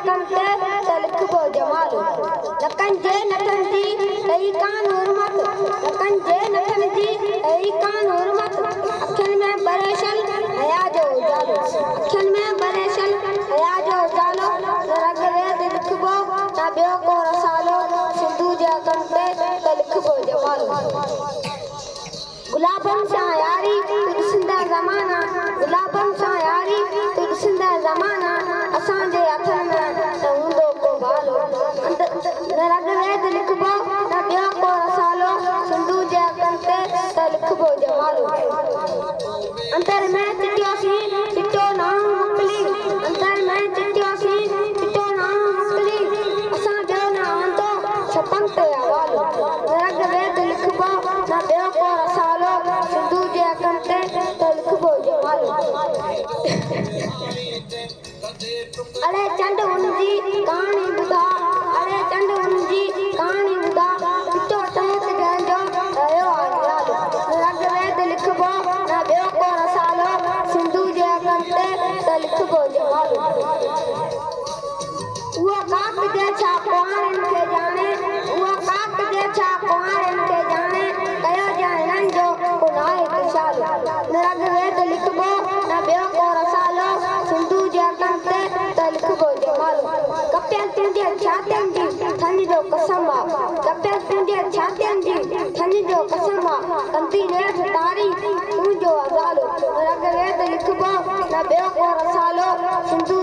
कंते तलखबो जमाल लकन जे Nathan जी तई कान हुरमत लकन जे Nathan जी तई कान हुरमत अखिन में बरेशल हया जो उजालो अखिन में बरेशल हया जो उजालो रग वेद लिखबो ना बियो को रसालो सिंधु जे कंते तलखबो जमाल गुलाबन सा यारी तुझसिंदा ज़माना गुलाबन सा यारी तुझसिंदा ज़माना असां जे हथन में न हूंदो को भालो न रग वेद लिखबो न ॿियो को रसालो सिंधु जे कंते त लिखबो जमालो अंतर में चिटियोसीं चिटो नाम मोकिली अंतर में चिटियोसीं चिटो नाम मोकिली असां ॿियो न आंदो छपन ते हवालो न रग वेद लिखबो न ॿियो को रसालो सिंधु जे कंते त लिखबो जमालो अरे चंड उनजी कहानी ॿुधा अरे चंड उनजी कहानी ॿुधा चिटो टहक जंहिंजो रहियो आहे निरालो रग वेद लिखबो न ॿियो को रसालो सिंधु जे कंते त लिखबो जमालो उहा काक जे छा कुंवारनि खे ॼाणे उहा काक जे छा कुंवारनि खे ॼाणे कयो जा हिननि जो कुनाहे किशालो न रग वेद लिखबो न ॿियो को रसालो सिंधु जे कंते त लिखबो जमालो कपियल तुंहिंजे छातियुनि जी थन जो कसम आहे कपियल तुंहिंजे छातियुनि जी थन जो कसम आहे कंदी नेठ तारी तुंहिंजो अज़ालो रग वेद लिखबो न ॿियो को रसालो सिंधु